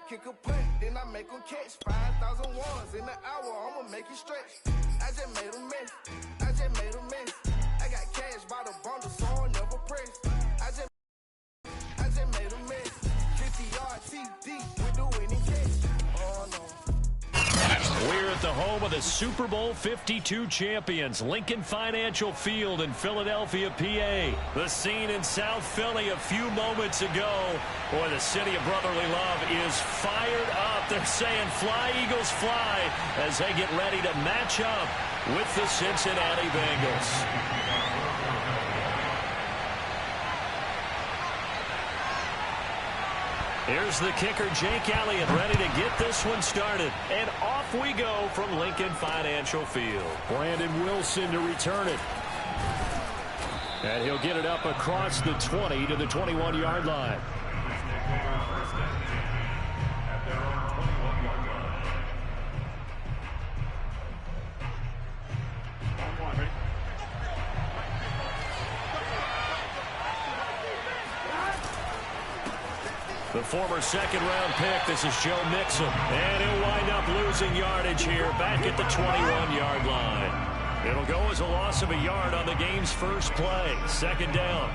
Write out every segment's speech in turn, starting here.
kick a punt, then I make them catch 5,000 ones in an hour. I'ma make it stretch. I just made a mess. I just made a mess. I got cash by the bundle, so I never press. I just made a mess. 50-yard TD with the winning catch. Oh no. We're at the home of the Super Bowl 52 champions, Lincoln Financial Field in Philadelphia, PA. The scene in South Philly a few moments ago. Boy, the city of brotherly love is fired up. They're saying fly, Eagles, fly, as they get ready to match up with the Cincinnati Bengals. Here's the kicker, Jake Elliott, ready to get this one started. And off we go from Lincoln Financial Field. Brandon Wilson to return it. And he'll get it up across the 20 to the 21-yard line. The former second-round pick, this is Joe Mixon. And he'll wind up losing yardage here back at the 21-yard line. It'll go as a loss of a yard on the game's first play. Second down.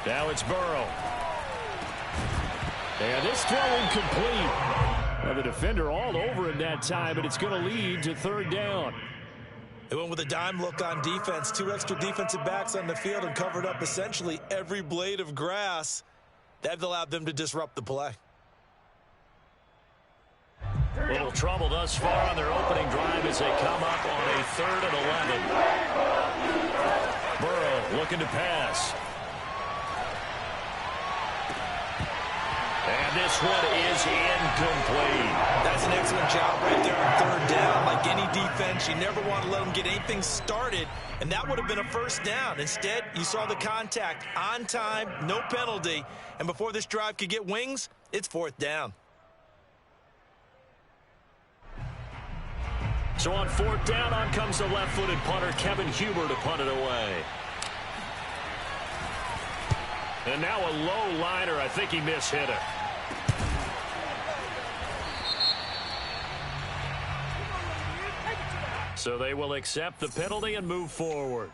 Now it's Burrow. And this throw incomplete. Now the defender all over him that time, but it's going to lead to third down. They went with a dime look on defense. 2 extra defensive backs on the field and covered up essentially every blade of grass. That allowed them to disrupt the play. Little trouble thus far on their opening drive as they come up on a 3rd and 11. Burrow looking to pass. And this one is incomplete. That's an excellent job right there on 3rd down. Like any defense, you never want to let them get anything started, and that would have been a first down. Instead, you saw the contact on time, no penalty, and before this drive could get wings, it's 4th down. So on 4th down, on comes the left-footed punter, Kevin Huber, to punt it away. And now a low liner. I think he mishit it. So they will accept the penalty and move forward.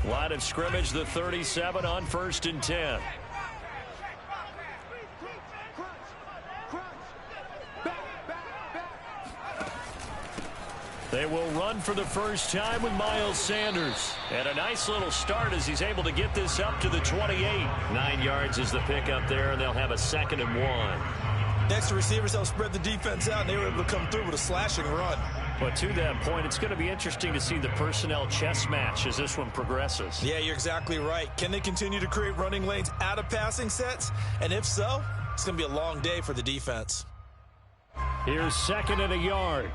Line of scrimmage, the 37 on 1st and 10. They will run for the first time with Miles Sanders. And a nice little start as he's able to get this up to the 28. 9 yards is the pickup there, and they'll have a 2nd and 1. Next to receivers, they'll spread the defense out, and they were able to come through with a slashing run. But to that point, it's going to be interesting to see the personnel chess match as this one progresses. Yeah, you're exactly right. Can they continue to create running lanes out of passing sets? And if so, it's going to be a long day for the defense. Here's 2nd and a yard.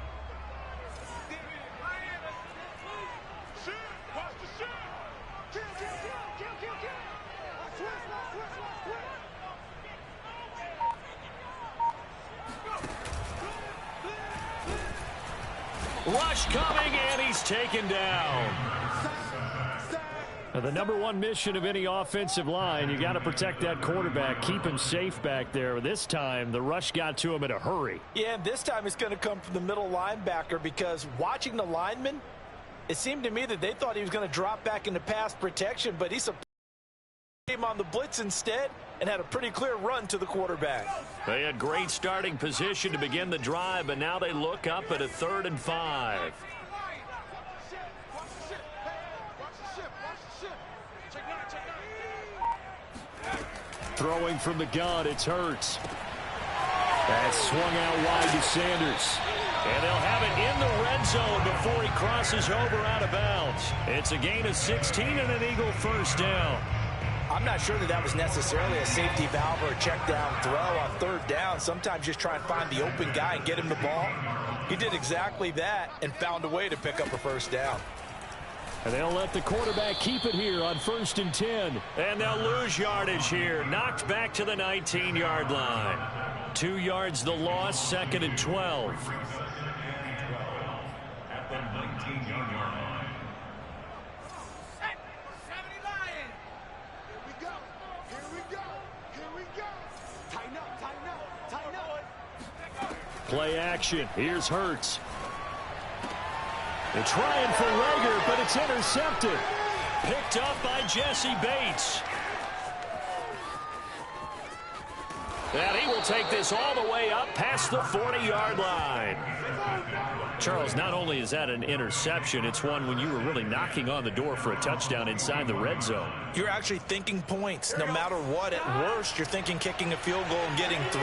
Rush coming, and he's taken down. Now, the #1 mission of any offensive line, you got to protect that quarterback, keep him safe back there. This time, the rush got to him in a hurry. Yeah, and this time it's going to come from the middle linebacker, because watching the lineman, it seemed to me that they thought he was going to drop back into pass protection, but he came on the blitz instead and had a pretty clear run to the quarterback. They had great starting position to begin the drive, but now they look up at a 3rd and 5. Throwing from the gun, it's Hurts. That's swung out wide to Sanders. And they'll have it in the red zone before he crosses over out of bounds. It's a gain of 16 and an Eagle first down. I'm not sure that was necessarily a safety valve or a check down throw on third down. Sometimes just try and find the open guy and get him the ball. He did exactly that and found a way to pick up a first down. And they'll let the quarterback keep it here on 1st and 10. And they'll lose yardage here. Knocked back to the 19-yard line. 2 yards the loss, 2nd and 12. At the 19-yard line. Play action. Here's Hurts. They're trying for Rager, but it's intercepted. Picked up by Jesse Bates. And he will take this all the way up past the 40-yard line. Charles, not only is that an interception, it's one when you were really knocking on the door for a touchdown inside the red zone. You're actually thinking points. No matter what, at worst, you're thinking kicking a field goal and getting 3.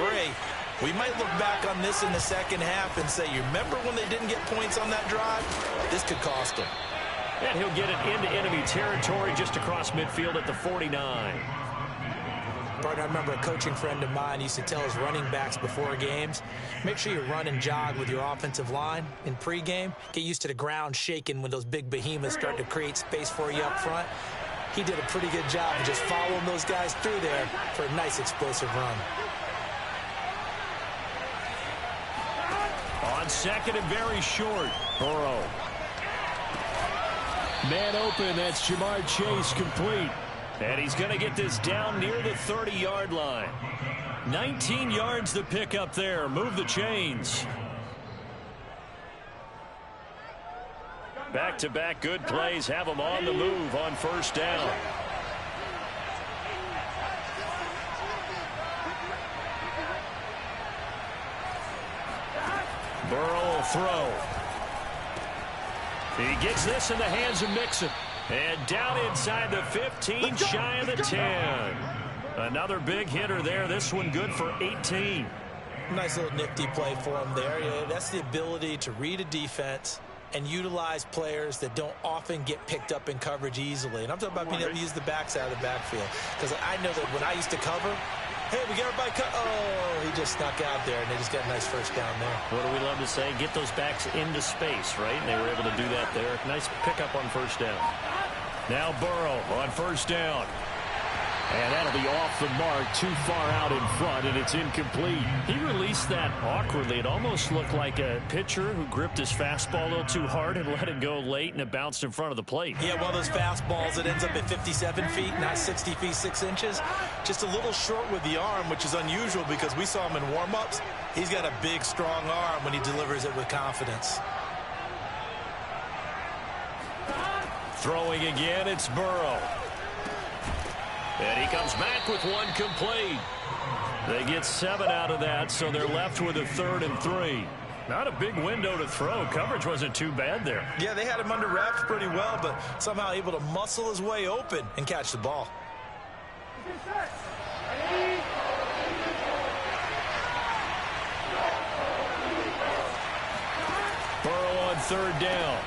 We might look back on this in the second half and say, you remember when they didn't get points on that drive? This could cost them. And he'll get it into enemy territory just across midfield at the 49. Partner, I remember a coaching friend of mine used to tell his running backs before games, make sure you run and jog with your offensive line in pregame. Get used to the ground shaking when those big behemoths start to create space for you up front. He did a pretty good job of just following those guys through there for a nice explosive run. On 2nd and very short, Burrow. Man open, that's Jamar Chase complete. And he's going to get this down near the 30-yard line. 19 yards to pick up there. Move the chains. Back-to-back good plays have them on the move on 1st down. Burrow will throw. He gets this in the hands of Mixon. And down inside the 15, shy of the 10. Another big hitter there. This one good for 18. Nice little nifty play for him there. Yeah, that's the ability to read a defense and utilize players that don't often get picked up in coverage easily. And I'm talking about being able to use the backs out of the backfield. Because I know that when I used to cover, hey, we got everybody cut. Oh, he just snuck out there, and they just got a nice first down there. What do we love to say? Get those backs into space, right? And they were able to do that there. Nice pickup on 1st down. Now Burrow on 1st down. And that'll be off the mark, too far out in front, and it's incomplete. He released that awkwardly. It almost looked like a pitcher who gripped his fastball a little too hard and let it go late, and it bounced in front of the plate. Yeah, one of those fastballs that ends up at 57 feet, not 60 feet, 6 inches. Just a little short with the arm, which is unusual because we saw him in warm-ups. He's got a big, strong arm when he delivers it with confidence. Throwing again, it's Burrow. And he comes back with one complete. They get 7 out of that, so they're left with a 3rd and 3. Not a big window to throw. Coverage wasn't too bad there. Yeah, they had him under wraps pretty well, but somehow able to muscle his way open and catch the ball. Burrow on 3rd down.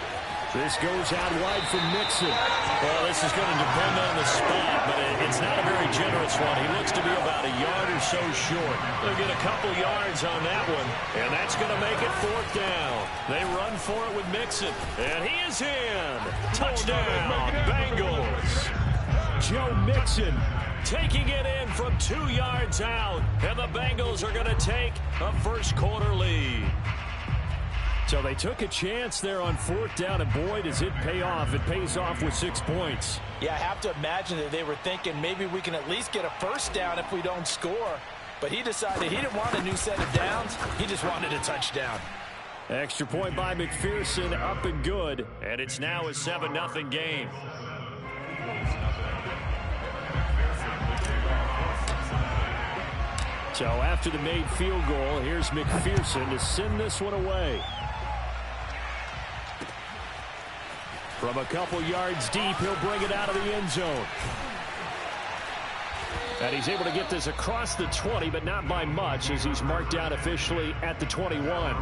This goes out wide from Mixon. Well, this is going to depend on the spot, but it's not a very generous one. He looks to be about a yard or so short. They'll get a couple yards on that one, and that's going to make it 4th down. They run for it with Mixon, and he is in. Touchdown, Bengals. Joe Mixon taking it in from 2 yards out, and the Bengals are going to take a first-quarter lead. So they took a chance there on 4th down, and boy, does it pay off. It pays off with 6 points. Yeah, I have to imagine that they were thinking maybe we can at least get a first down if we don't score. But he decided he didn't want a new set of downs. He just wanted a touchdown. Extra point by McPherson, up and good. And it's now a 7-0 game. So after the made field goal, here's McPherson to send this one away. From a couple yards deep, he'll bring it out of the end zone. And he's able to get this across the 20, but not by much, as he's marked down officially at the 21.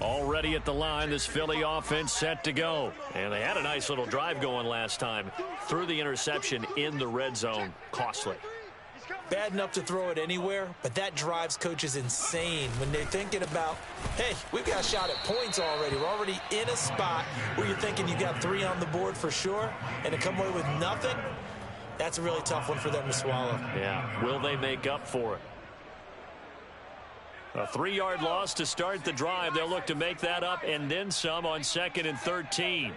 Already at the line, this Philly offense set to go. And they had a nice little drive going last time. Threw the interception in the red zone. Costly. Bad enough to throw it anywhere, but that drives coaches insane when they're thinking about, hey, we've got a shot at points already. We're already in a spot where you're thinking you got 3 on the board for sure, and to come away with nothing, that's a really tough one for them to swallow. Yeah, will they make up for it? A 3-yard loss to start the drive. They'll look to make that up and then some on 2nd and 13.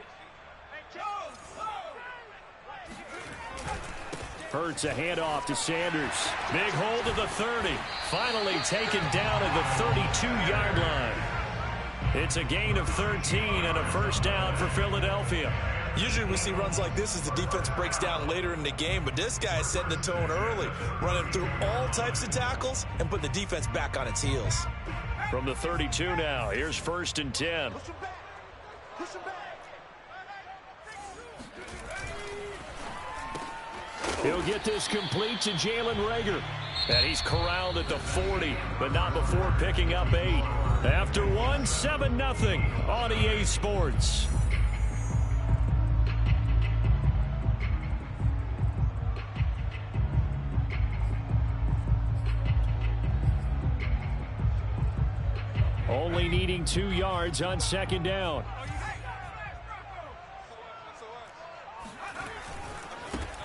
Hurts a handoff to Sanders. Big hold of the 30. Finally taken down at the 32-yard line. It's a gain of 13 and a first down for Philadelphia. Usually we see runs like this as the defense breaks down later in the game, but this guy is setting the tone early, running through all types of tackles and putting the defense back on its heels. From the 32 now, here's 1st and 10. He'll get this complete to Jalen Reagor. And he's corralled at the 40, but not before picking up 8. After 1, 7-0 on EA Sports. Only needing 2 yards on 2nd down.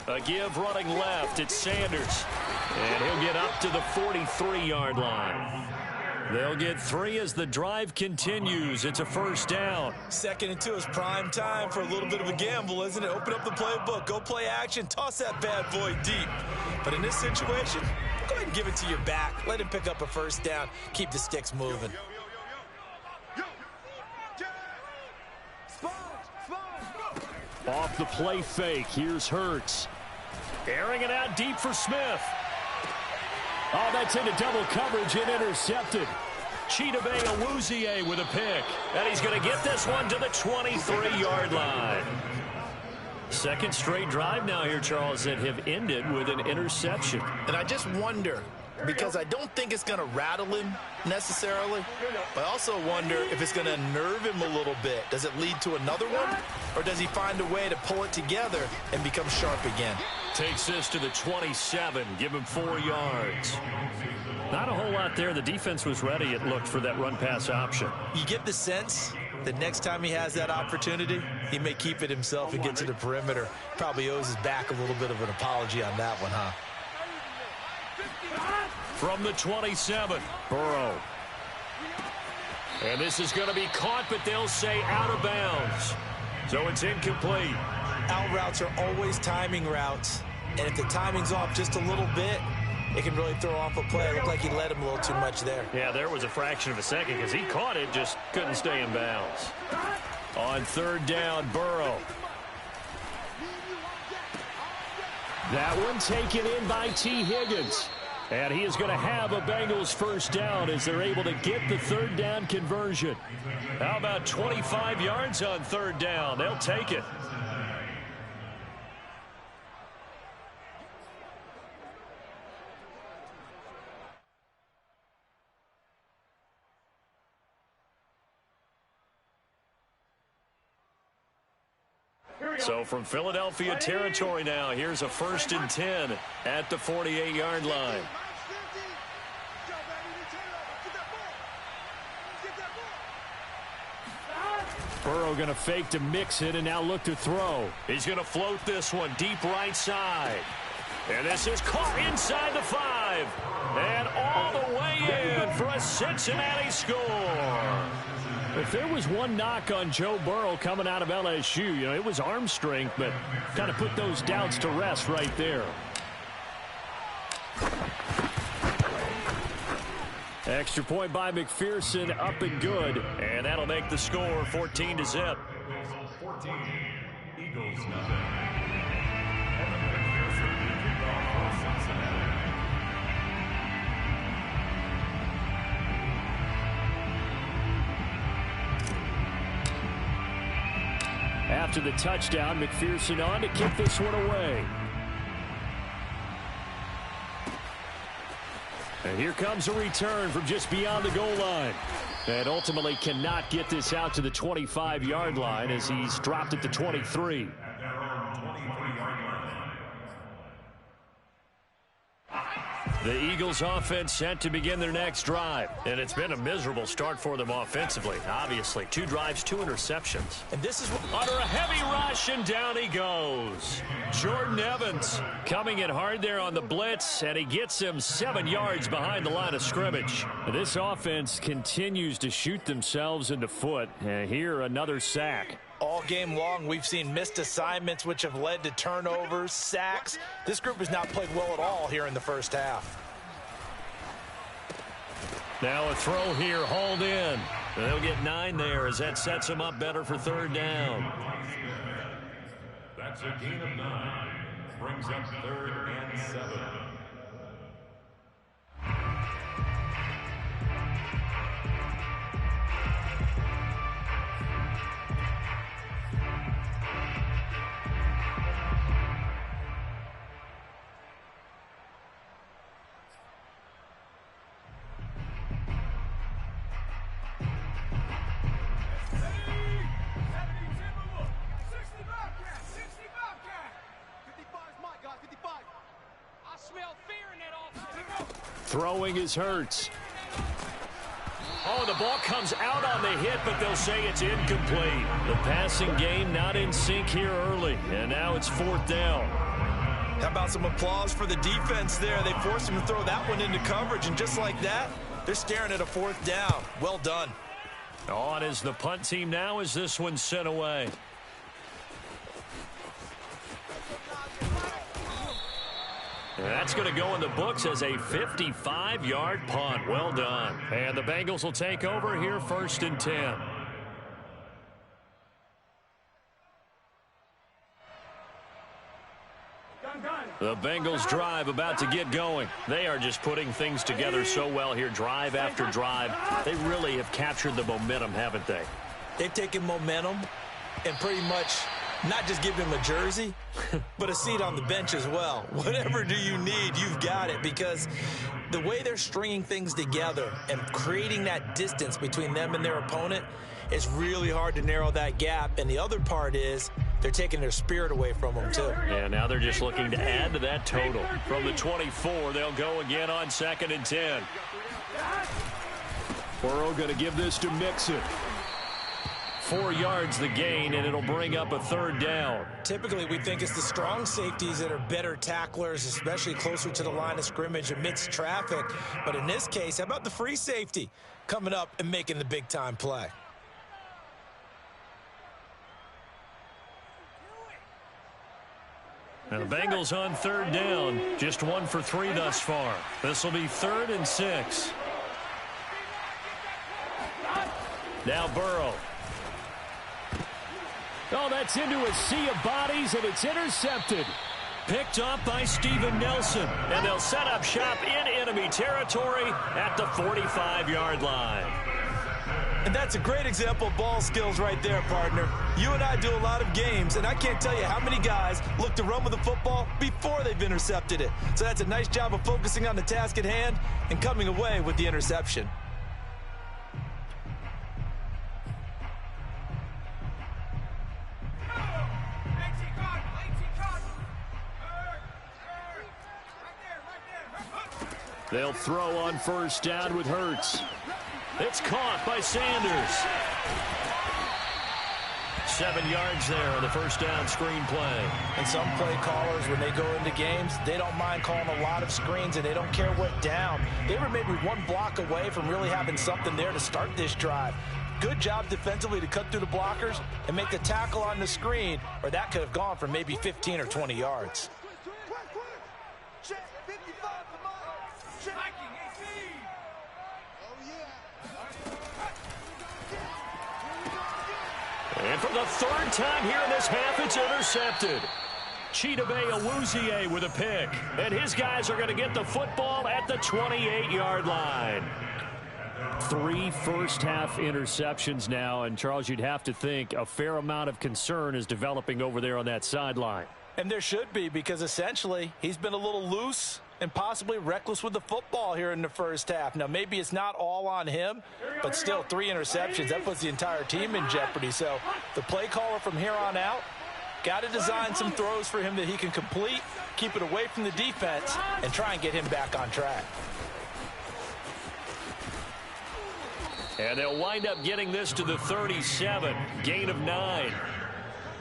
A give running left. It's Sanders. And he'll get up to the 43-yard line. They'll get 3 as the drive continues. It's a first down. 2nd and 2 is prime time for a little bit of a gamble, isn't it? Open up the playbook. Go play action. Toss that bad boy deep. But in this situation, go ahead and give it to your back. Let him pick up a first down. Keep the sticks moving. Off the play fake. Here's Hurts. Airing it out deep for Smith. Oh, that's into double coverage and intercepted. Chidobe Awuzie with a pick. And he's going to get this one to the 23-yard line. 2nd straight drive now here, Charles, that have ended with an interception. And I just wonder, because I don't think it's going to rattle him necessarily, but I also wonder if it's going to nerve him a little bit. Does it lead to another one, or does he find a way to pull it together and become sharp again? Takes this to the 27, give him 4 yards. Not a whole lot there. The defense was ready, it looked, for that run-pass option. You get the sense that next time he has that opportunity, he may keep it himself and get to the perimeter. Probably owes his back a little bit of an apology on that one, huh? From the 27, Burrow. And this is going to be caught, but they'll say out of bounds. So it's incomplete. Out routes are always timing routes. And if the timing's off just a little bit, it can really throw off a play. It looked like he let him a little too much there. Yeah, there was a fraction of a second because he caught it, just couldn't stay in bounds. On 3rd down, Burrow. That one taken in by T. Higgins. And he is going to have a Bengals first down as they're able to get the 3rd down conversion. How about 25 yards on 3rd down? They'll take it. So from Philadelphia territory now, here's a 1st and 10 at the 48-yard line. Burrow going to fake to mix it and now look to throw. He's going to float this one deep right side. And this is caught inside the 5. And all the way in for a Cincinnati score. If there was one knock on Joe Burrow coming out of LSU, it was arm strength, but kind of put those doubts to rest right there. Extra point by McPherson, up and good, and that'll make the score 14-0. 14, Eagles nothing. Evan McPherson will kick off for Cincinnati. After the touchdown, McPherson on to kick this one away. And here comes a return from just beyond the goal line. And ultimately cannot get this out to the 25-yard line as he's dropped at the 23. At their own 23-yard line. The Eagles offense set to begin their next drive. And it's been a miserable start for them offensively. Obviously, 2 drives, 2 interceptions. And this is what... Under a heavy rush, and down he goes. Jordan Evans coming in hard there on the blitz, and he gets him 7 yards behind the line of scrimmage. This offense continues to shoot themselves in the foot. And here, another sack. All game long, we've seen missed assignments, which have led to turnovers, sacks. This group has not played well at all here in the first half. Now a throw here, hauled in. They'll get 9 there as that sets them up better for 3rd down. That's a gain of 9. Brings up 3rd and 7. Throwing is Hurts. Oh, the ball comes out on the hit, but they'll say it's incomplete. The passing game not in sync here early, and now it's 4th down. How about some applause for the defense there? They forced him to throw that one into coverage, and just like that, they're staring at a 4th down. Well done. On is the punt team now as this one's sent away. And that's going to go in the books as a 55-yard punt. Well done. And the Bengals will take over here 1st and 10. The Bengals drive about to get going. They are just putting things together so well here, drive after drive. They really have captured the momentum, haven't they? They've taken momentum and pretty much not just give him a jersey, but a seat on the bench as well. Whatever do you need, you've got it, because the way they're stringing things together and creating that distance between them and their opponent, it's really hard to narrow that gap. And the other part is they're taking their spirit away from them, too. Yeah, now they're just looking to add to that total. From the 24, they'll go again on 2nd and 10. Burrow going to give this to Mixon. 4 yards the gain, and it'll bring up a 3rd down. Typically, we think it's the strong safeties that are better tacklers, especially closer to the line of scrimmage amidst traffic. But in this case, how about the free safety coming up and making the big-time play? Now the Bengals on 3rd down, just 1 for 3 thus far. This will be 3rd and 6. Now Burrow. Oh, that's into a sea of bodies, and it's intercepted. Picked up by Steven Nelson, and they'll set up shop in enemy territory at the 45-yard line. And that's a great example of ball skills right there, partner. You and I do a lot of games, and I can't tell you how many guys look to run with the football before they've intercepted it. So that's a nice job of focusing on the task at hand and coming away with the interception. They'll throw on 1st down with Hurts. It's caught by Sanders. 7 yards there on the 1st down screen play. And some play callers, when they go into games, they don't mind calling a lot of screens, and they don't care what down. They were maybe 1 block away from really having something there to start this drive. Good job defensively to cut through the blockers and make the tackle on the screen, or that could have gone for maybe 15 or 20 yards. And for the 3rd time here in this half, it's intercepted. Chidobe Awuzie with a pick. And his guys are going to get the football at the 28-yard line. 3 first-half interceptions now. And, Charles, you'd have to think a fair amount of concern is developing over there on that sideline. And there should be, because essentially he's been a little loose and possibly reckless with the football here in the first half. Now, maybe it's not all on him, but still 3 interceptions. That puts the entire team in jeopardy. So the play caller from here on out got to design some throws for him that he can complete, keep it away from the defense, and try and get him back on track. And they'll wind up getting this to the 37, gain of 9.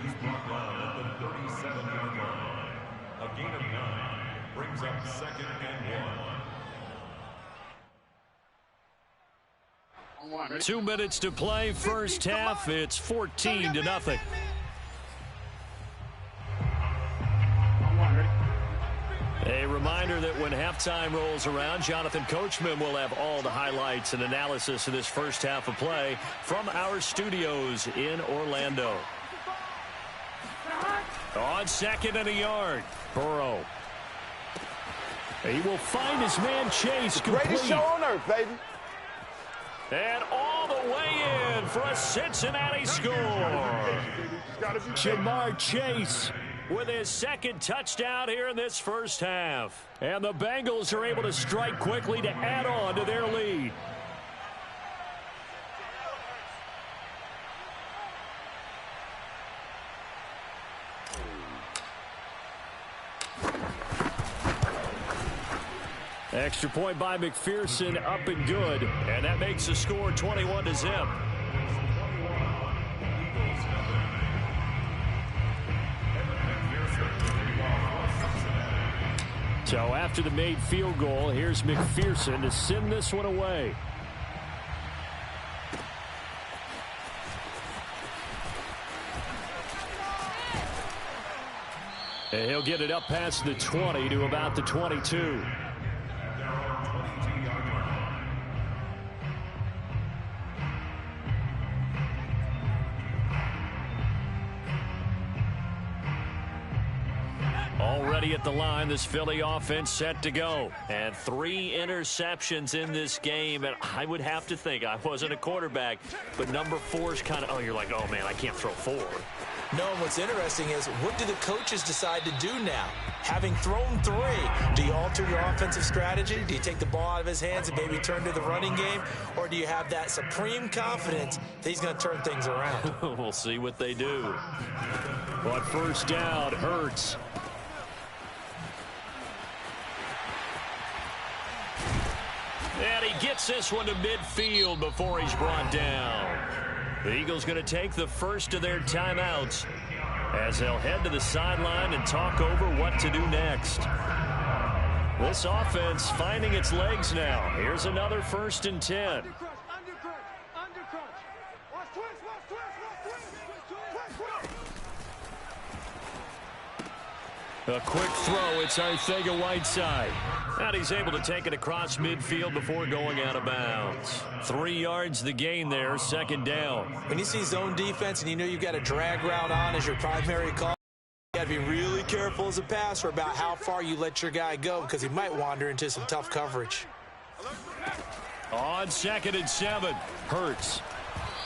He's brought down at the 37-yard line. A gain of 9 brings up 2nd and 1. 2 minutes to play, first half. It's 14-0. A reminder that when halftime rolls around, Jonathan Coachman will have all the highlights and analysis of this first half of play from our studios in Orlando. On 2nd and a yard, Burrow. He will find his man Chase complete. Greatest show on earth, baby. And all the way in for a Cincinnati score. Jamar Chase with his 2nd touchdown here in this first half. And the Bengals are able to strike quickly to add on to their lead. Extra point by McPherson, up and good. And that makes the score 21-0. So after the made field goal, here's McPherson to send this one away. And he'll get it up past the 20 to about the 22. Already at the line, this Philly offense set to go. And 3 interceptions in this game. And I would have to think, I wasn't a quarterback, but number 4 is kind of, you're like, oh, man, I can't throw 4. No, and what's interesting is, what do the coaches decide to do now? Having thrown 3, do you alter your offensive strategy? Do you take the ball out of his hands and maybe turn to the running game? Or do you have that supreme confidence that he's going to turn things around? We'll see what they do. On first down, Hurts. And he gets this one to midfield before he's brought down. The Eagles going to take the first of their timeouts as they'll head to the sideline and talk over what to do next. This offense finding its legs now. Here's another 1st and 10. A quick throw, it's Arcega-Whiteside. And he's able to take it across midfield before going out of bounds. 3 yards the gain there, 2nd down. When you see zone defense and you know you've got a drag route on as your primary call, you got to be really careful as a passer about how far you let your guy go because he might wander into some tough coverage. On 2nd and 7, Hurts.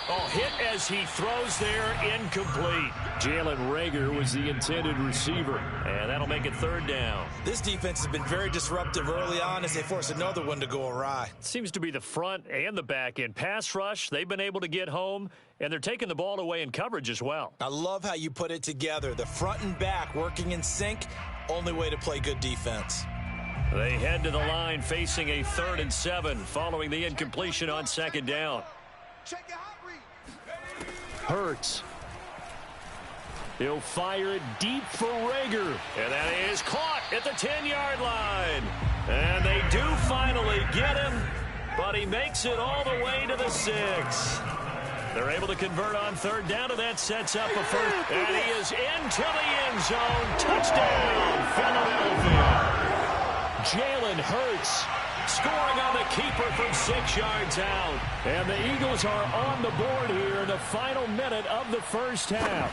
Oh, hit as he throws there, incomplete. Jalen Reagor was the intended receiver, and that'll make it 3rd down. This defense has been very disruptive early on as they force another one to go awry. Seems to be the front and the back end. Pass rush, they've been able to get home, and they're taking the ball away in coverage as well. I love how you put it together. The front and back working in sync, only way to play good defense. They head to the line facing a 3rd and 7 following the incompletion on 2nd down. Hurts. He'll fire it deep for Reagor. And that is caught at the 10-yard line. And they do finally get him, but he makes it all the way to the 6. They're able to convert on 3rd down, and that sets up a 1st. And he is into the end zone. Touchdown, Philadelphia. Jalen Hurts scoring on the keeper from 6 yards out. And the Eagles are on the board here in the final minute of the first half.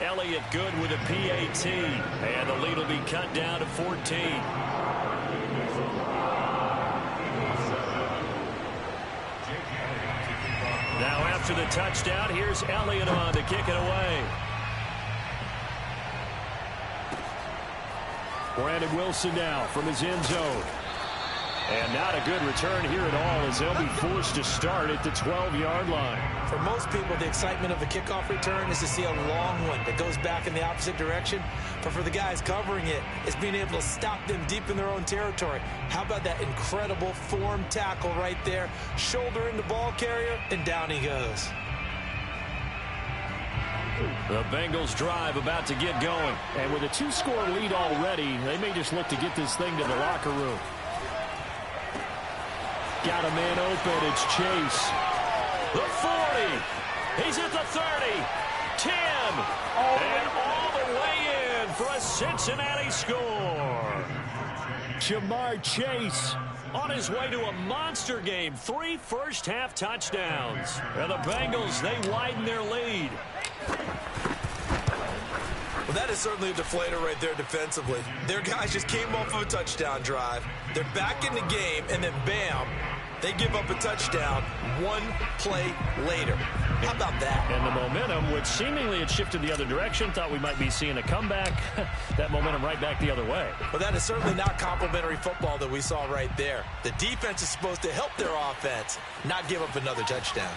Elliott good with a PAT. And the lead will be cut down to 14. Now after the touchdown, here's Elliott on to kick it away. Brandon Wilson now from his end zone. And not a good return here at all as they'll be forced to start at the 12-yard line. For most people, the excitement of the kickoff return is to see a long one that goes back in the opposite direction. But for the guys covering it, it's being able to stop them deep in their own territory. How about that incredible form tackle right there? Shoulder in the ball carrier, and down he goes. The Bengals drive about to get going. And with a 2-score lead already, they may just look to get this thing to the locker room. Got a man open. It's Chase. The 40. He's at the 30. 10. And all the way in for a Cincinnati score. Jamar Chase on his way to a monster game. 3 first-half touchdowns. And the Bengals, they widen their lead. Well, that is certainly a deflator right there defensively. Their guys just came off of a touchdown drive. They're back in the game, and then bam, they give up a touchdown 1 play later. How about that? And the momentum, which seemingly had shifted the other direction, thought we might be seeing a comeback. That momentum right back the other way. Well, that is certainly not complimentary football that we saw right there. The defense is supposed to help their offense, not give up another touchdown.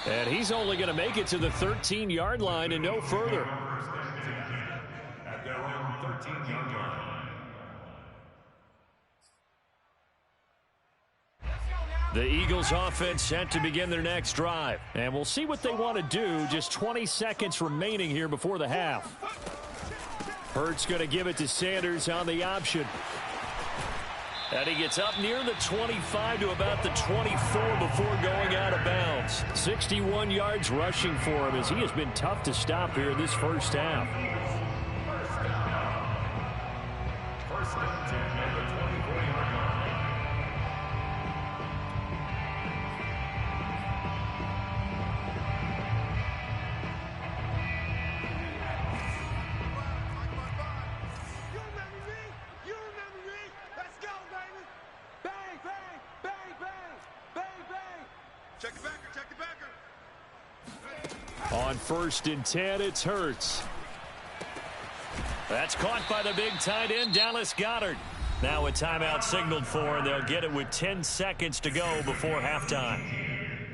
And he's only going to make it to the 13-yard line and no further. At their own 13-yard line. The Eagles offense set to begin their next drive. And we'll see what they want to do. Just 20 seconds remaining here before the half. Hurts going to give it to Sanders on the option. And he gets up near the 25 to about the 24 before going out of bounds. 61 yards rushing for him as he has been tough to stop here in this first half. First and 10 at the 24-yard line. On 1st and 10, it's Hurts. That's caught by the big tight end, Dallas Goedert. Now a timeout signaled for, and they'll get it with 10 seconds to go before halftime.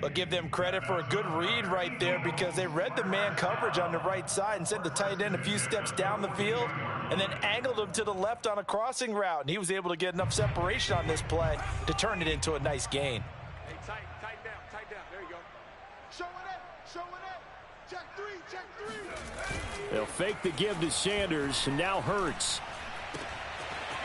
But give them credit for a good read right there because they read the man coverage on the right side and sent the tight end a few steps down the field and then angled him to the left on a crossing route. And he was able to get enough separation on this play to turn it into a nice gain. Hey, tight down. There you go. Show it up. Check three. They'll fake the give to Sanders, and now Hurts.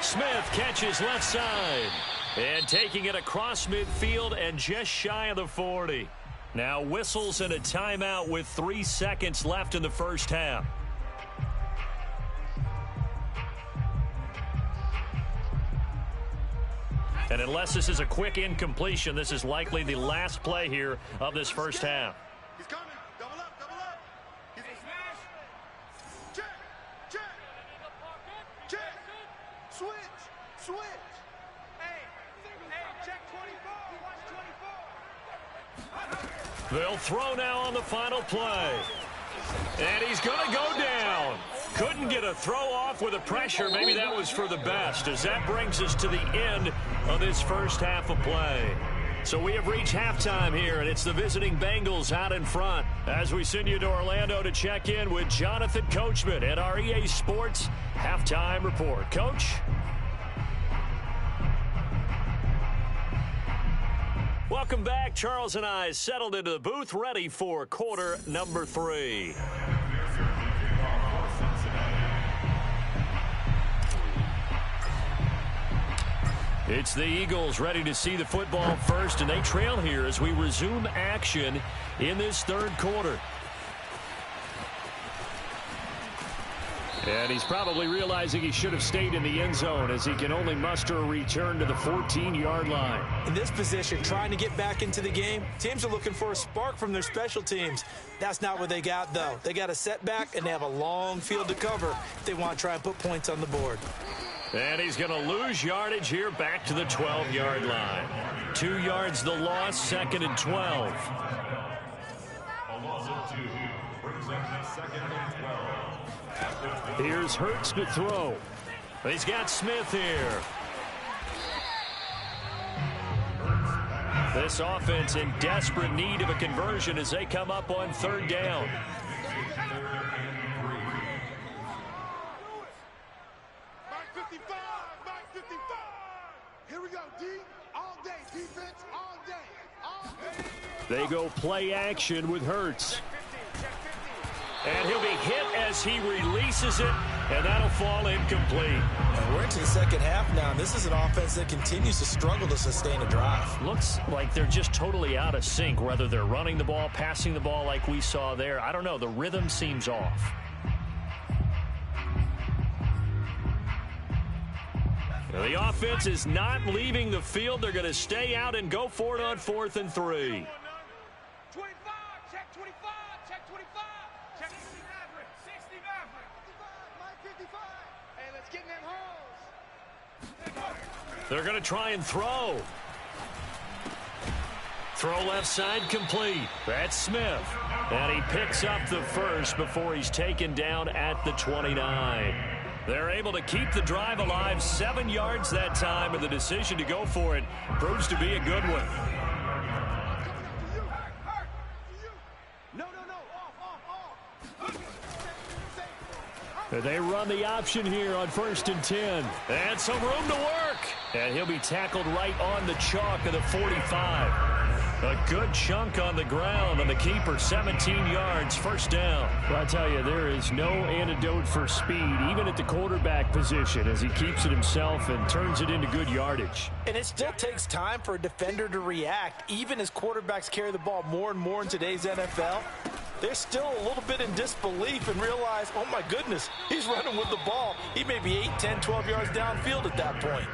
Smith catches left side. And taking it across midfield and just shy of the 40. Now whistles and a timeout with 3 seconds left in the first half. And unless this is a quick incompletion, this is likely the last play here of this first half. He's coming. Double up. He's check. Switch. Hey, check 24. Watch 24. They'll throw now on the final play. And he's going to go down. Couldn't get a throw off with the pressure. Maybe that was for the best, as that brings us to the end of this first half of play. So we have reached halftime here, and it's the visiting Bengals out in front. As we send you to Orlando to check in with Jonathan Coachman at our EA Sports Halftime Report. Coach? Welcome back. Charles and I settled into the booth, ready for quarter number 3. It's the Eagles ready to see the football first, and they trail here as we resume action in this third quarter. And he's probably realizing he should have stayed in the end zone as he can only muster a return to the 14-yard line. In this position, trying to get back into the game, teams are looking for a spark from their special teams. That's not what they got, though. They got a setback, and they have a long field to cover if they want to try and put points on the board. And he's going to lose yardage here back to the 12-yard line. 2 yards the loss, 2nd and 12. Loss of 2 brings up 2nd and 12. Here's Hurts to throw. He's got Smith here. This offense in desperate need of a conversion as they come up on 3rd down. Back 55, back 55. Here we go, D. All day, defense, all day, all day. They go play action with Hurts. And he'll be hit as he releases it, and that'll fall incomplete. And we're into the 2nd half now, and this is an offense that continues to struggle to sustain a drive. Looks like they're just totally out of sync, whether they're running the ball, passing the ball like we saw there. I don't know. The rhythm seems off. Now, the offense is not leaving the field. They're going to stay out and go for it on 4th and 3. 25, check 25, check 25, check 60 Maverick, 60 Maverick. 55, Mike 55. Hey, let's get in them holes. They're going to try and throw. Throw left side complete. That's Smith. And he picks up the first before he's taken down at the 29. They're able to keep the drive alive, 7 yards that time, and the decision to go for it proves to be a good one. They run the option here on 1st and 10. And some room to work. And he'll be tackled right on the chalk of the 45. A good chunk on the ground on the keeper, 17 yards, 1st down. Well, I tell you, there is no antidote for speed, even at the quarterback position, as he keeps it himself and turns it into good yardage. And it still takes time for a defender to react, even as quarterbacks carry the ball more and more in today's NFL. They're still a little bit in disbelief and realize, oh my goodness, he's running with the ball. He may be 8, 10, 12 yards downfield at that point.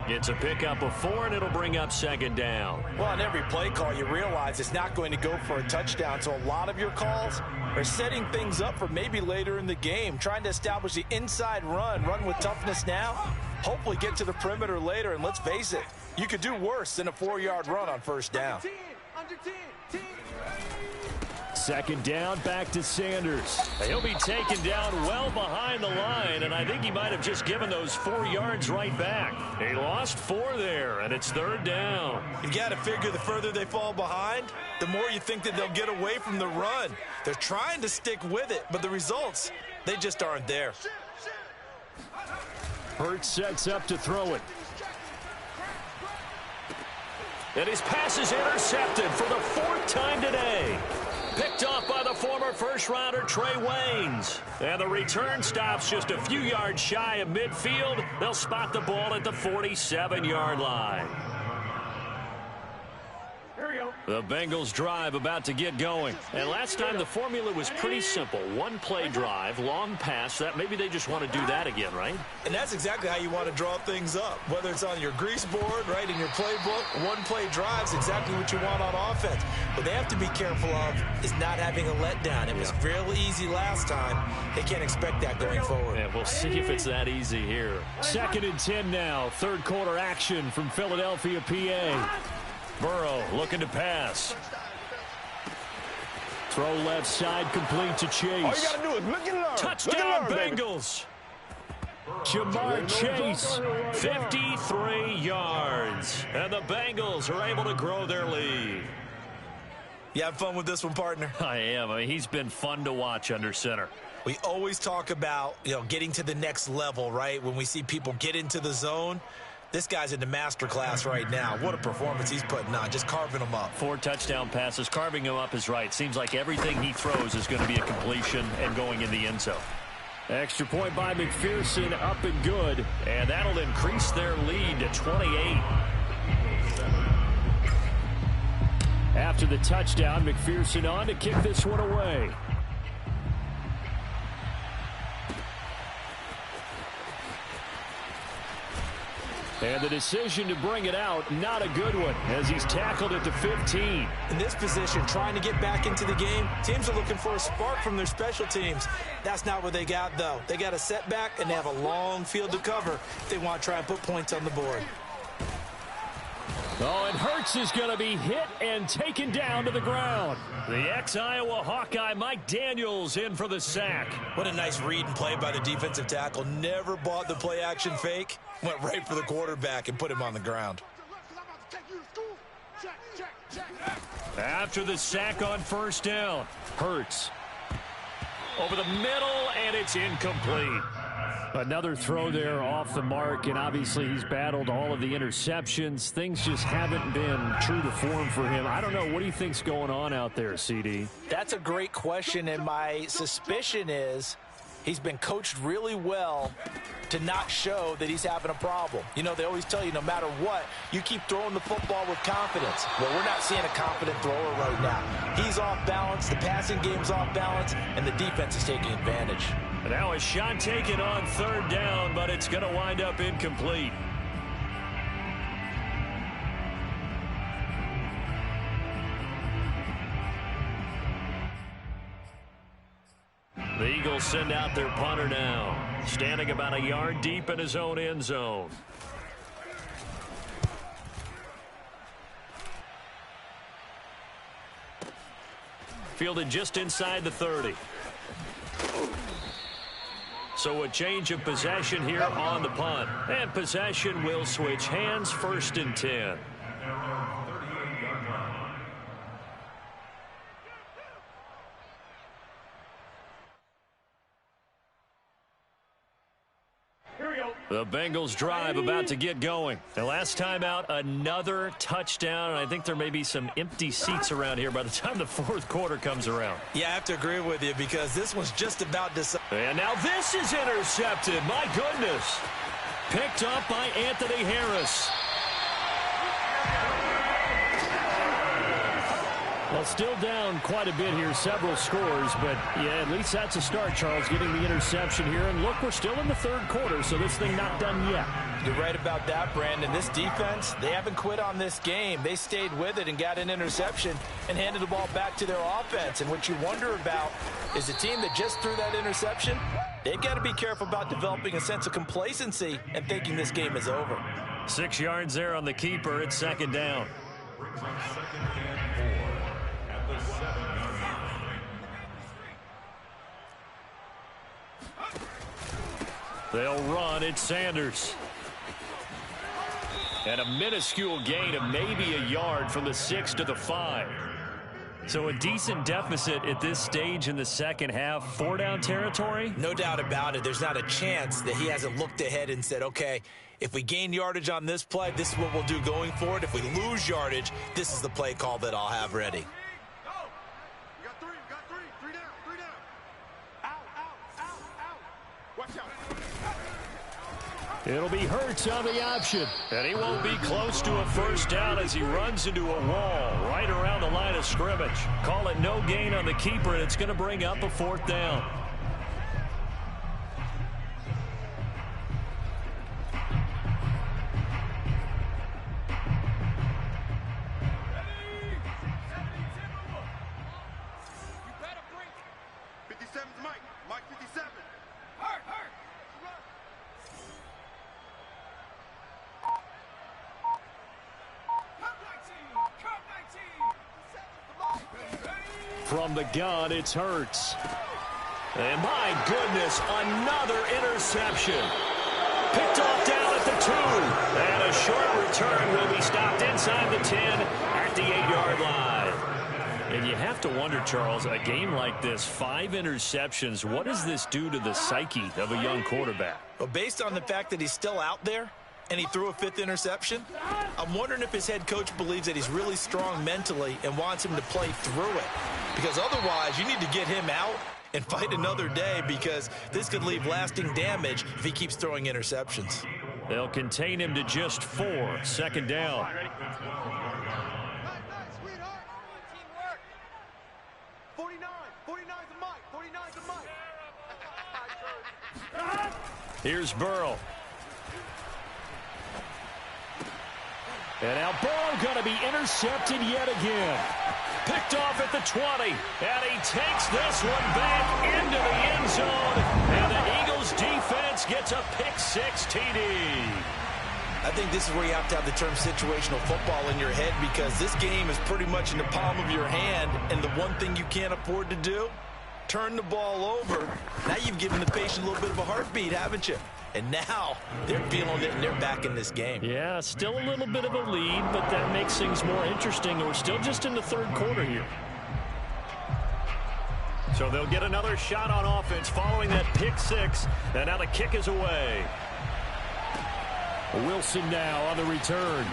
It's a pickup of 4, and it'll bring up 2nd down. Well, on every play call, you realize it's not going to go for a touchdown, so a lot of your calls are setting things up for maybe later in the game, trying to establish the inside run with toughness now, hopefully get to the perimeter later, and let's face it, you could do worse than a 4-yard run on 1st down. Under 10, 10. 2nd down, back to Sanders. He'll be taken down well behind the line, and I think he might have just given those 4 yards right back. He lost 4 there, and it's 3rd down. You got to figure the further they fall behind, the more you think that they'll get away from the run. They're trying to stick with it, but the results, they just aren't there. Hurts sets up to throw it. And his pass is intercepted for the 4th time today. Picked off by the former first-rounder Trey Waynes. And the return stops just a few yards shy of midfield. They'll spot the ball at the 47-yard line. The Bengals drive about to get going. And last time the formula was pretty simple. 1-play drive, long pass. That maybe they just want to do that again, right? And that's exactly how you want to draw things up. Whether it's on your grease board, right, in your playbook, 1-play drive's exactly what you want on offense. What they have to be careful of is not having a letdown. It was fairly easy last time. They can't expect that going forward. Yeah, we'll see if it's that easy here. 2nd and 10 now. 3rd quarter action from Philadelphia, PA. Burrow looking to pass. Throw left side complete to Chase. All you got to do is look and learn. Touchdown, look and learn, Bengals. Jamar Chase, 53 yards. And the Bengals are able to grow their lead. You have fun with this one, partner? I am. I mean, he's been fun to watch under center. We always talk about, getting to the next level, right? When we see people get into the zone. This guy's in the master class right now. What a performance he's putting on, just carving them up. 4 touchdown passes. Carving him up is right. Seems like everything he throws is going to be a completion and going in the end zone. Extra point by McPherson, up and good. And that'll increase their lead to 28. After the touchdown, McPherson on to kick this one away. And the decision to bring it out, not a good one, as he's tackled at the 15. In this position, trying to get back into the game, teams are looking for a spark from their special teams. That's not what they got, though. They got a setback, and they have a long field to cover if they want to try and put points on the board. Oh, and Hurts is going to be hit and taken down to the ground. The ex-Iowa Hawkeye Mike Daniels in for the sack. What a nice read and play by the defensive tackle. Never bought the play-action fake. Went right for the quarterback and put him on the ground. After the sack on first down, Hurts over the middle, and it's incomplete. Another throw there off the mark, and obviously he's battled all of the interceptions. Things just haven't been true to form for him. I don't know. What do you think's going on out there, CD? That's a great question, and my suspicion is he's been coached really well to not show that he's having a problem. You know, they always tell you no matter what, you keep throwing the football with confidence. Well, we're not seeing a confident thrower right now. He's off balance, the passing game's off balance, and the defense is taking advantage. And now a shot taken on third down, but it's going to wind up incomplete. The Eagles send out their punter now, standing about a yard deep in his own end zone. Fielded just inside the 30. So a change of possession here on the punt. And possession will switch hands, 1st and 10. The Bengals drive about to get going. The last time out, another touchdown, and I think there may be some empty seats around here by the time the 4th quarter comes around. Yeah, I have to agree with you because this one's just about decided. And now this is intercepted. My goodness. Picked up by Anthony Harris. Well, still down quite a bit here, several scores, but yeah, at least that's a start, Charles, getting the interception here. And look, we're still in the 3rd quarter, so this thing not done yet. You're right about that, Brandon. This defense, they haven't quit on this game. They stayed with it and got an interception and handed the ball back to their offense. And what you wonder about is the team that just threw that interception, they've got to be careful about developing a sense of complacency and thinking this game is over. 6 yards there on the keeper. It's 2nd down. They'll run. It's Sanders. And a minuscule gain of maybe a yard from the 6 to the 5. So a decent deficit at this stage in the second half. 4-down territory? No doubt about it. There's not a chance that he hasn't looked ahead and said, okay, if we gain yardage on this play, this is what we'll do going forward. If we lose yardage, this is the play call that I'll have ready. It'll be Hurts on the option. And he won't be close to a 1st down as he runs into a wall right around the line of scrimmage. Call it no gain on the keeper, and it's going to bring up a 4th down. From the gun, it's Hurts. And my goodness, another interception. Picked off down at the 2. And a short return will be stopped inside the 10 at the 8-yard line. And you have to wonder, Charles, a game like this, 5 interceptions, what does this do to the psyche of a young quarterback? Well, based on the fact that he's still out there, and he threw a 5th interception, I'm wondering if his head coach believes that he's really strong mentally and wants him to play through it. Because otherwise, you need to get him out and fight another day because this could leave lasting damage if he keeps throwing interceptions. They'll contain him to just 4. 2nd down. Here's Burrow. And now Burrow going to be intercepted yet again. Picked off at the 20. And he takes this one back into the end zone. And the Eagles defense gets a pick 6 TD. I think this is where you have to have the term situational football in your head, because this game is pretty much in the palm of your hand, and the one thing you can't afford to do, turn the ball over. Now you've given the patient a little bit of a heartbeat, haven't you? And now they're feeling it, and they're back in this game. Yeah, still a little bit of a lead, but that makes things more interesting. We're still just in the third quarter here. So they'll get another shot on offense following that pick six, and now the kick is away. Wilson now on the return.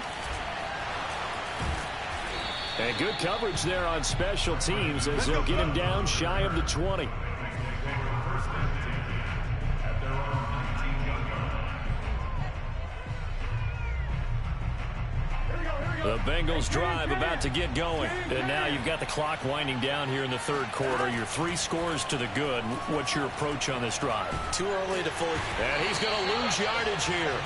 And good coverage there on special teams as they'll get him down shy of the 20. The Bengals drive about to get going. And now you've got the clock winding down here in the third quarter. Your 3 scores to the good. What's your approach on this drive? Too early to fully. And he's going to lose yardage here,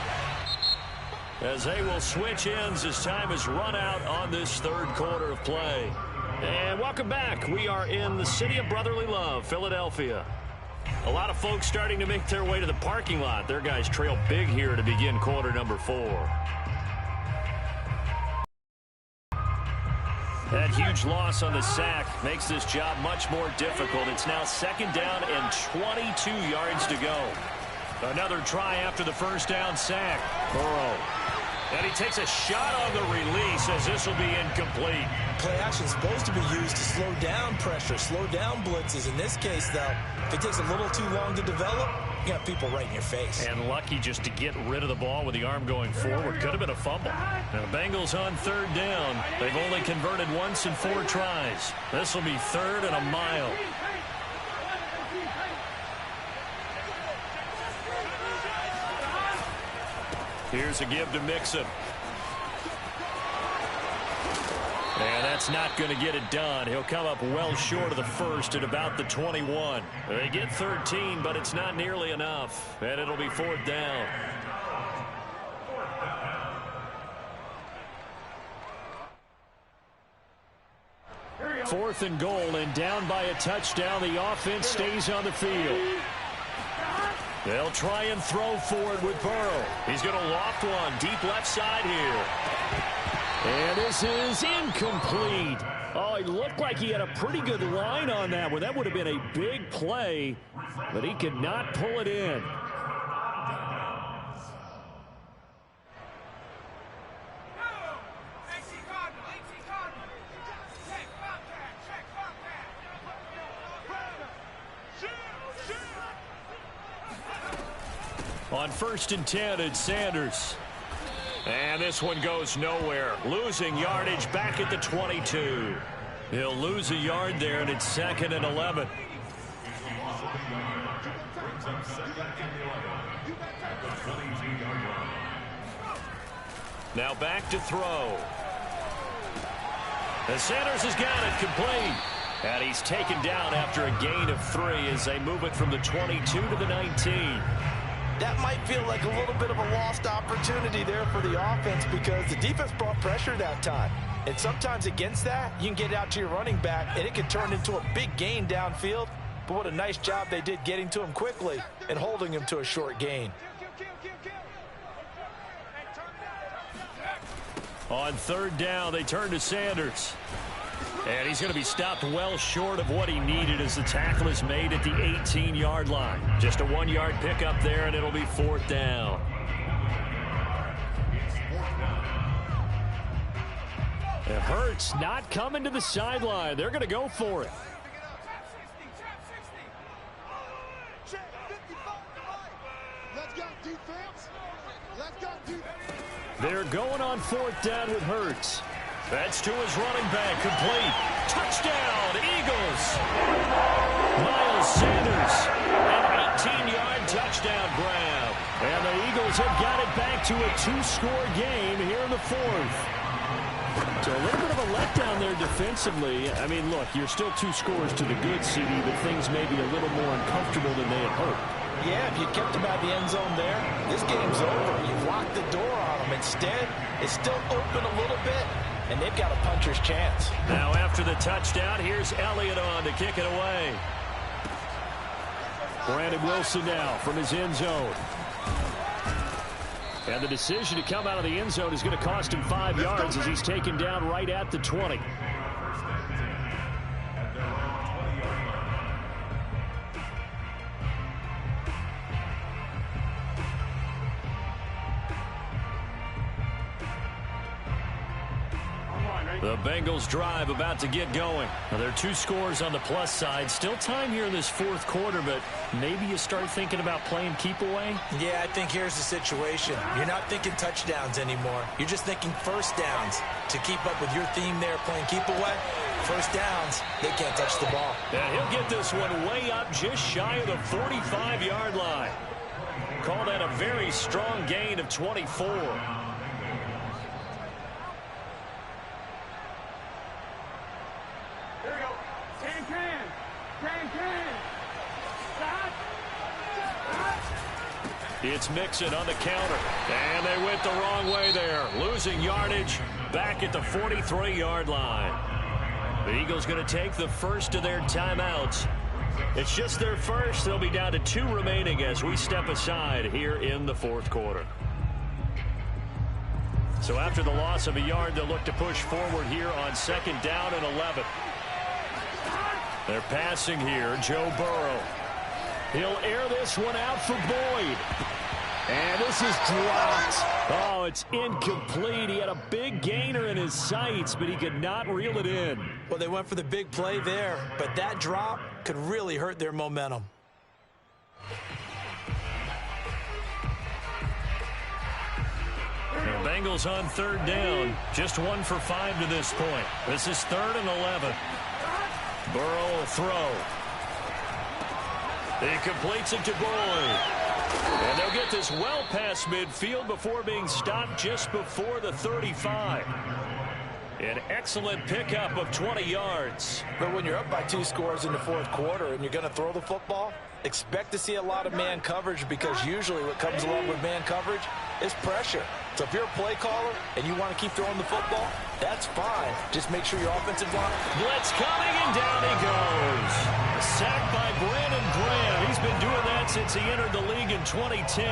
as they will switch ends as time is run out on this third quarter of play. And welcome back. We are in the city of brotherly love, Philadelphia. A lot of folks starting to make their way to the parking lot. Their guys trail big here to begin quarter number 4. That huge loss on the sack makes this job much more difficult. It's now second down and 22 yards to go. Another try after the first down sack. Burrow. And he takes a shot on the release as this will be incomplete. Play action is supposed to be used to slow down pressure, slow down blitzes. In this case, though, if it takes a little too long to develop, you got people right in your face. And lucky just to get rid of the ball with the arm going forward. Could have been a fumble. Now, the Bengals on third down. They've only converted once in 4 tries. This will be third and a mile. Here's a give to Mixon. And that's not going to get it done. He'll come up well short of the first at about the 21. They get 13, but it's not nearly enough. And it'll be 4th down. Fourth and goal, and down by a touchdown. The offense stays on the field. They'll try and throw forward with Burrow. He's going to loft one deep left side here. And this is incomplete. Oh, it looked like he had a pretty good line on that one. That would have been a big play, but he could not pull it in. On 1st and 10, it's Sanders. And this one goes nowhere. Losing yardage back at the 22. He'll lose a yard there, and it's 2nd and 11. Now back to throw. And Sanders has got it complete. And he's taken down after a gain of 3 as they move it from the 22 to the 19. That might feel like a little bit of a lost opportunity there for the offense, because the defense brought pressure that time. And sometimes against that, you can get out to your running back, and it can turn into a big gain downfield. But what a nice job they did getting to him quickly and holding him to a short gain. On 3rd down, they turn to Sanders. And he's going to be stopped well short of what he needed as the tackle is made at the 18-yard line. Just a 1-yard pickup there, and it'll be 4th down. And Hurts not coming to the sideline. They're going to go for it. They're going on 4th down with Hurts. That's to his running back, complete. Touchdown, Eagles. Miles Sanders, an 18-yard touchdown grab. And the Eagles have got it back to a 2-score game here in the 4th. So a little bit of a letdown there defensively. I mean, look, you're still 2 scores to the good, CD, but things may be a little more uncomfortable than they had hoped. Yeah, if you kept him out of the end zone there, this game's over. You've locked the door on him. Instead, it's still open a little bit, and they've got a puncher's chance. Now after the touchdown, here's Elliott on to kick it away. Brandon Wilson now from his end zone. And the decision to come out of the end zone is going to cost him 5 yards as he's taken down right at the 20. The Bengals drive about to get going. Now, there are 2 scores on the plus side. Still time here in this fourth quarter, but maybe you start thinking about playing keep away? Yeah, I think here's the situation. You're not thinking touchdowns anymore. You're just thinking first downs. To keep up with your theme there, playing keep away, first downs, they can't touch the ball. And he'll get this one way up just shy of the 45-yard line. Call that a very strong gain of 24. It's Mixon on the counter, and they went the wrong way there, losing yardage back at the 43-yard line. The Eagles going to take the first of their timeouts. It's just their first. They'll be down to 2 remaining as we step aside here in the fourth quarter. So after the loss of a yard, they'll look to push forward here on 2nd down and 11. They're passing here, Joe Burrow. He'll air this one out for Boyd. And this is dropped. Oh, it's incomplete. He had a big gainer in his sights, but he could not reel it in. Well, they went for the big play there, but that drop could really hurt their momentum. The Bengals on 3rd down. Just 1 for 5 to this point. This is 3rd and 11. Burrow will throw. He completes it to Boyd. And they'll get this well past midfield before being stopped just before the 35. An excellent pickup of 20 yards. But when you're up by 2 scores in the fourth quarter and you're going to throw the football, expect to see a lot of man coverage, because usually what comes along with man coverage is pressure. So if you're a play caller and you want to keep throwing the football, that's fine. Just make sure your offensive line. Blitz coming, and down he goes. Sacked by Brandon Graham. He's been doing that since he entered the league in 2010.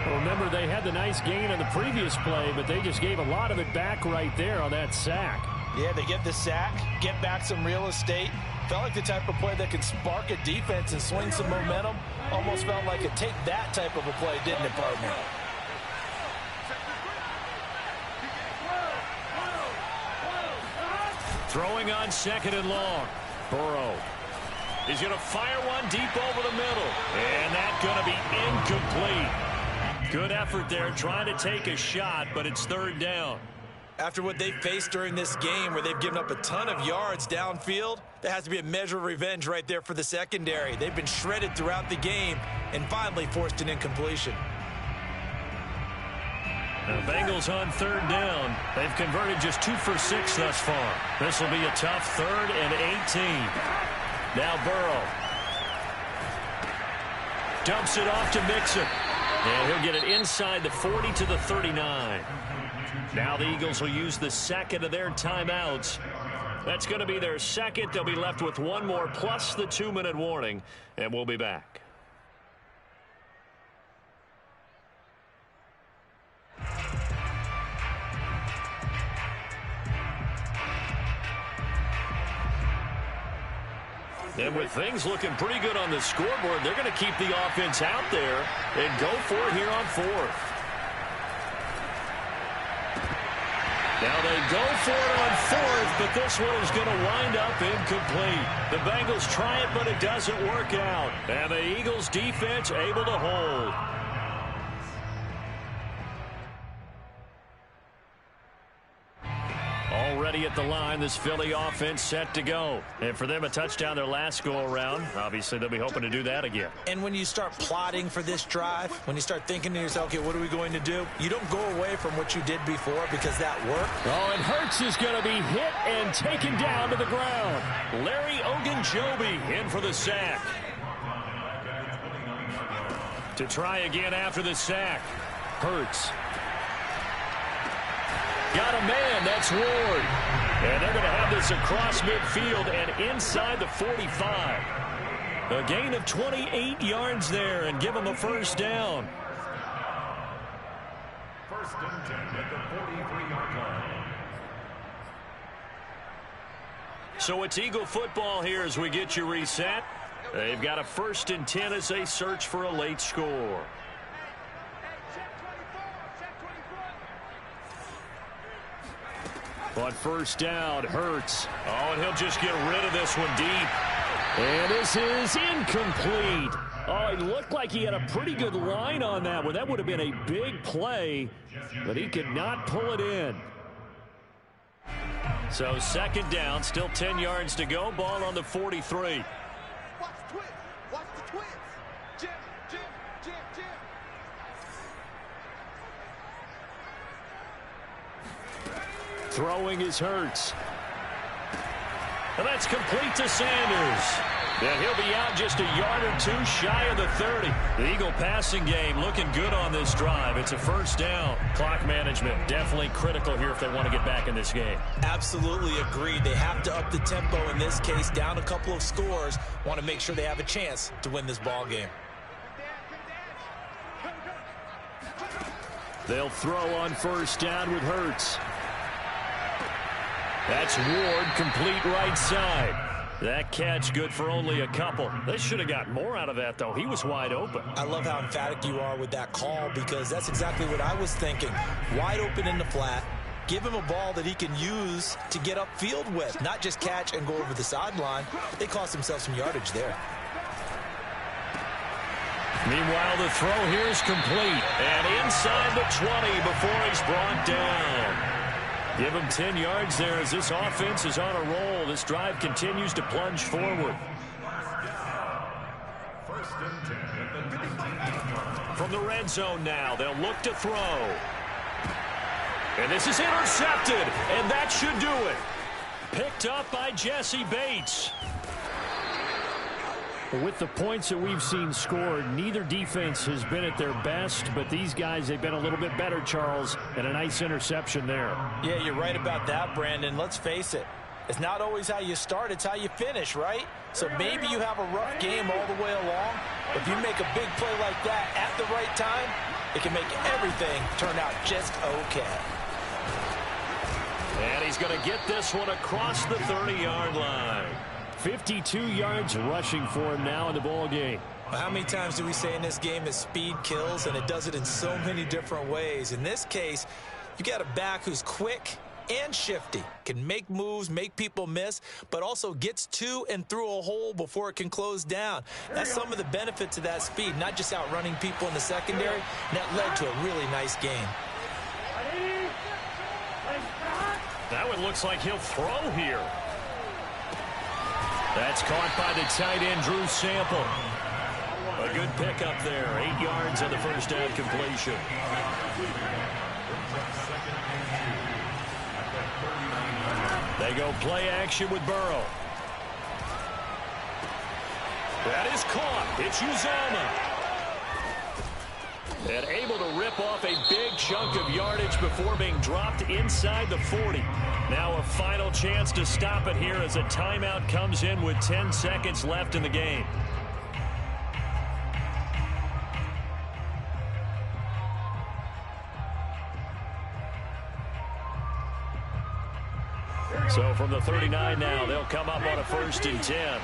Well, remember, they had the nice gain on the previous play, but they just gave a lot of it back right there on that sack. Yeah, they get the sack, get back some real estate. Felt like the type of play that could spark a defense and swing some momentum. Almost felt like a take that type of a play, didn't it, partner? Throwing on 2nd and long. Burrow. He's going to fire one deep over the middle. And that's going to be incomplete. Good effort there trying to take a shot, but it's 3rd down. After what they faced during this game, where they've given up a ton of yards downfield, there has to be a measure of revenge right there for the secondary. They've been shredded throughout the game and finally forced an incompletion. The Bengals on 3rd down. They've converted just 2 for 6 thus far. This will be a tough 3rd and 18. Now Burrow. Dumps it off to Mixon. And he'll get it inside the 40 to the 39. Now the Eagles will use the 2nd of their timeouts. That's going to be their 2nd. They'll be left with 1 more plus the 2-minute warning. And we'll be back. And with things looking pretty good on the scoreboard, they're going to keep the offense out there and go for it here on 4th. Now they go for it on 4th, but this one is going to wind up incomplete. The Bengals try it, but it doesn't work out. And the Eagles defense able to hold. Already at the line, this Philly offense set to go. And for them, a touchdown their last go-around. Obviously, they'll be hoping to do that again. And when you start plotting for this drive, when you start thinking to yourself, okay, what are we going to do? You don't go away from what you did before because that worked. Oh, and Hurts is going to be hit and taken down to the ground. Larry Ogunjobi in for the sack. To try again after the sack. Hurts. Got a man, that's Ward. And they're going to have this across midfield and inside the 45. A gain of 28 yards there and give them a first down. First and 10 at the 43-yard line. So it's Eagle football here as we get you reset. They've got a 1st and 10 as they search for a late score. On 1st down, Hurts. Oh, and he'll just get rid of this one deep. And this is incomplete. Oh, it looked like he had a pretty good line on that one. That would have been a big play, but he could not pull it in. So 2nd down, still 10 yards to go. Ball on the 43. Watch the twins. Watch the twins. Jim, Jim, Jim, Jim. Throwing is Hurts. And that's complete to Sanders. And he'll be out just a yard or two shy of the 30. The Eagle passing game looking good on this drive. It's a 1st down. Clock management definitely critical here if they want to get back in this game. Absolutely agreed. They have to up the tempo in this case, down a couple of scores. Want to make sure they have a chance to win this ball game. They'll throw on 1st down with Hurts. That's Ward, complete right side. That catch good for only a couple. They should have got more out of that, though. He was wide open. I love how emphatic you are with that call because that's exactly what I was thinking. Wide open in the flat. Give him a ball that he can use to get upfield with, not just catch and go over the sideline. They cost themselves some yardage there. Meanwhile, the throw here is complete. And inside the 20 before he's brought down. Give him 10 yards there as this offense is on a roll. This drive continues to plunge forward. First and 10 at the 19-yard line. From the red zone now, they'll look to throw. And this is intercepted, and that should do it. Picked up by Jesse Bates. With the points that we've seen scored, neither defense has been at their best, but these guys, they've been a little bit better, Charles, and a nice interception there. Yeah, you're right about that, Brandon. Let's face it. It's not always how you start, it's how you finish, right? So maybe you have a rough game all the way along, but if you make a big play like that at the right time, it can make everything turn out just okay. And he's going to get this one across the 30-yard line. 52 yards rushing for him now in the ball game. Well, how many times do we say in this game that speed kills, and it does it in so many different ways? In this case, you got a back who's quick and shifty, can make moves, make people miss, but also gets to and through a hole before it can close down. That's some of the benefits of that speed, not just outrunning people in the secondary. And that led to a really nice game. That one looks like he'll throw here. That's caught by the tight end, Drew Sample. A good pickup there. 8 yards on the first down completion. They go play action with Burrow. That is caught. It's Uzomah. And able to rip off a big chunk of yardage before being dropped inside the 40. Now a final chance to stop it here as a timeout comes in with 10 seconds left in the game. So from the 39 now, they'll come up on a 1st and 10.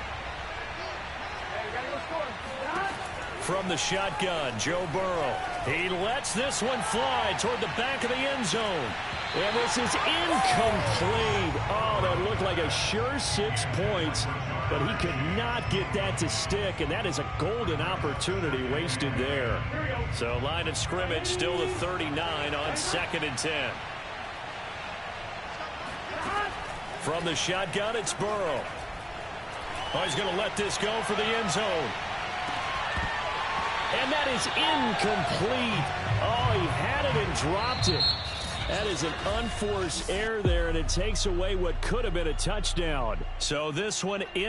From the shotgun, Joe Burrow. He lets this one fly toward the back of the end zone. And this is incomplete. Oh, that looked like a sure 6 points, but he could not get that to stick, and that is a golden opportunity wasted there. So line of scrimmage still the 39 on 2nd and 10. From the shotgun, it's Burrow. Oh, he's going to let this go for the end zone. And that is incomplete. Oh, he had it and dropped it. That is an unforced error there, and it takes away what could have been a touchdown. So this one